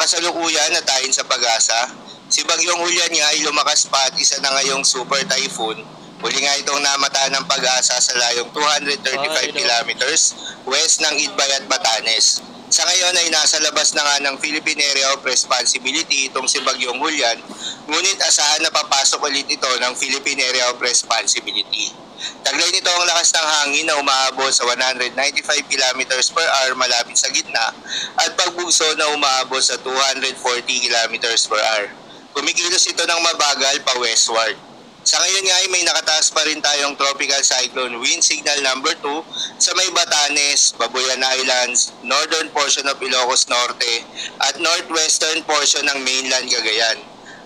kasalukuyan na tayo sa pag-asa, si Bagyong Julian nga ay lumakas pa at isa na ngayong super typhoon. Huli nga itong namata ng pag-asa sa layong 235 kilometers west ng Itbay at Batanes. Sa ngayon ay nasa labas na nga ng Philippine Area of Responsibility itong si Bagyong Julian, ngunit asahan na papasok ulit ito ng Philippine Area of Responsibility. Taglay nito ang lakas ng hangin na umaabot sa 195 kilometers per hour malapit sa gitna at pagbugso na umaabot sa 240 kilometers per hour. Kumikilos ito ng mabagal pa westward. Sa ngayon nga ay may nakataas pa rin tayong tropical cyclone wind signal number 2 sa may Batanes, Babuyan Islands, northern portion of Ilocos Norte at northwestern portion ng mainland Cagayan.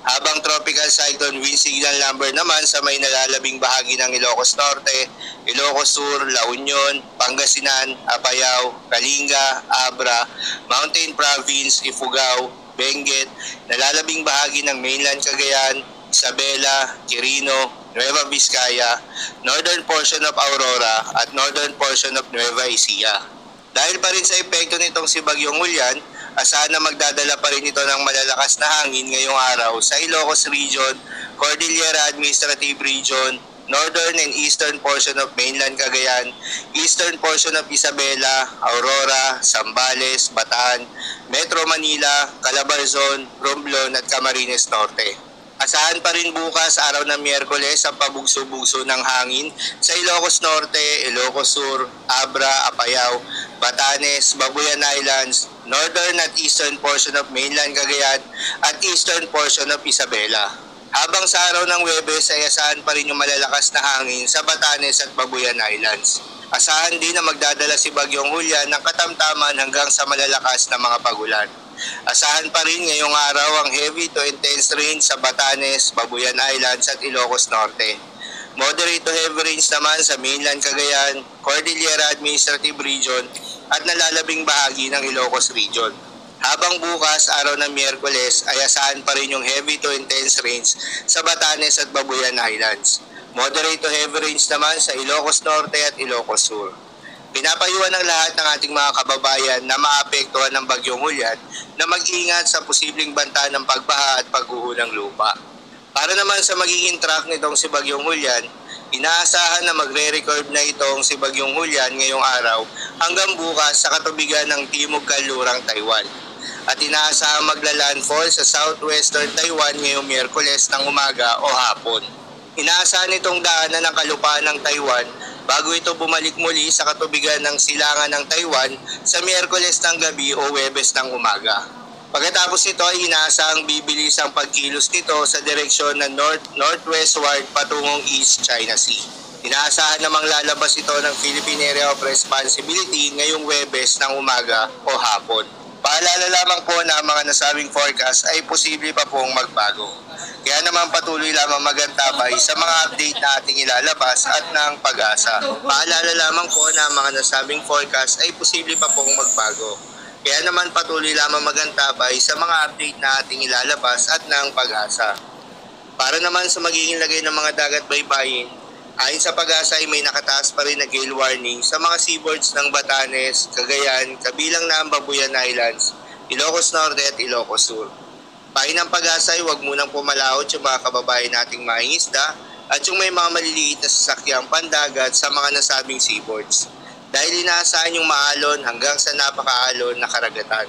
Habang tropical cyclone wind signal number naman sa may nalalabing bahagi ng Ilocos Norte, Ilocos Sur, La Union, Pangasinan, Apayao, Kalinga, Abra, Mountain Province, Ifugao, Benguet, nalalabing bahagi ng mainland Cagayan, Isabela, Quirino, Nueva Vizcaya, northern portion of Aurora at northern portion of Nueva Ecija. Dahil pa rin sa epekto nitong si Bagyong Julian, asahan na magdadala pa rin ito ng malalakas na hangin ngayong araw sa Ilocos Region, Cordillera Administrative Region, northern and eastern portion of mainland Cagayan, eastern portion of Isabela, Aurora, Zambales, Bataan, Metro Manila, Calabarzon, Romblon at Camarines Norte. Asahan pa rin bukas araw ng Miyerkules ang pabugso-bugso ng hangin sa Ilocos Norte, Ilocos Sur, Abra, Apayao, Batanes, Babuyan Islands, northern at eastern portion of mainland Cagayan at eastern portion of Isabela. Habang sa araw ng Huwebes ay asahan pa rin yung malalakas na hangin sa Batanes at Babuyan Islands. Asahan din na magdadala si Bagyong Julian ng katamtaman hanggang sa malalakas na mga pagulan. Asahan pa rin ngayong araw ang heavy to intense rain sa Batanes, Babuyan Islands at Ilocos Norte. Moderate to heavy rains naman sa mainland Cagayan, Cordillera Administrative Region at nalalabing bahagi ng Ilocos Region. Habang bukas, araw ng Miyerkules, ay asahan pa rin yung heavy to intense rains sa Batanes at Babuyan Islands. Moderate to heavy rains naman sa Ilocos Norte at Ilocos Sur. Pinapayuhan ng lahat ng ating mga kababayan na maapektuhan ng Bagyong Julian na mag-ingat sa posibleng banta ng pagbaha at pagguho ng lupa. Para naman sa magiging track nitong si Bagyong Julian, inaasahan na magre-record na itong si Bagyong Julian ngayong araw hanggang bukas sa katubigan ng Timog Kanlurang Taiwan. At inaasahan magla-landfall sa southwestern Taiwan ngayong Miyerkules ng umaga o hapon. Inaasahan itong daanan ng kalupaan ng Taiwan bago ito bumalik muli sa katubigan ng silangan ng Taiwan sa Miyerkules ng gabi o Huwebes ng umaga. Pagkatapos nito ay inaasahang bibilis ang pagkilos nito sa direksyon ng northwestward patungong East China Sea. Inaasahan namang lalabas ito ng Philippine Area of Responsibility ngayong Huwebes ng umaga o hapon. Paalala lamang po na ang mga nasabing forecast ay posible pa pong magbago. Kaya naman patuloy lamang magantabay sa mga update na ating ilalabas at ng pag-asa. Paalala lamang po na ang mga nasabing forecast ay posible pa pong magbago. Kaya naman patuloy lamang magantabay sa mga update na ating ilalabas at ng pag-asa. Para naman sa magiging lagay ng mga dagat baybayin, ayon sa pag-asa ay may nakataas pa rin na gale warning sa mga seaboards ng Batanes, Cagayan, kabilang na ang Babuyan Islands, Ilocos Norte at Ilocos Sur. Payo ng pag-asa ay huwag munang pumalaot yung mga kababayan nating mangingisda at yung may mga maliliit na sasakyang pandagat sa mga nasabing seaboards dahil inaasahan yung maalon hanggang sa napakaalon na karagatan.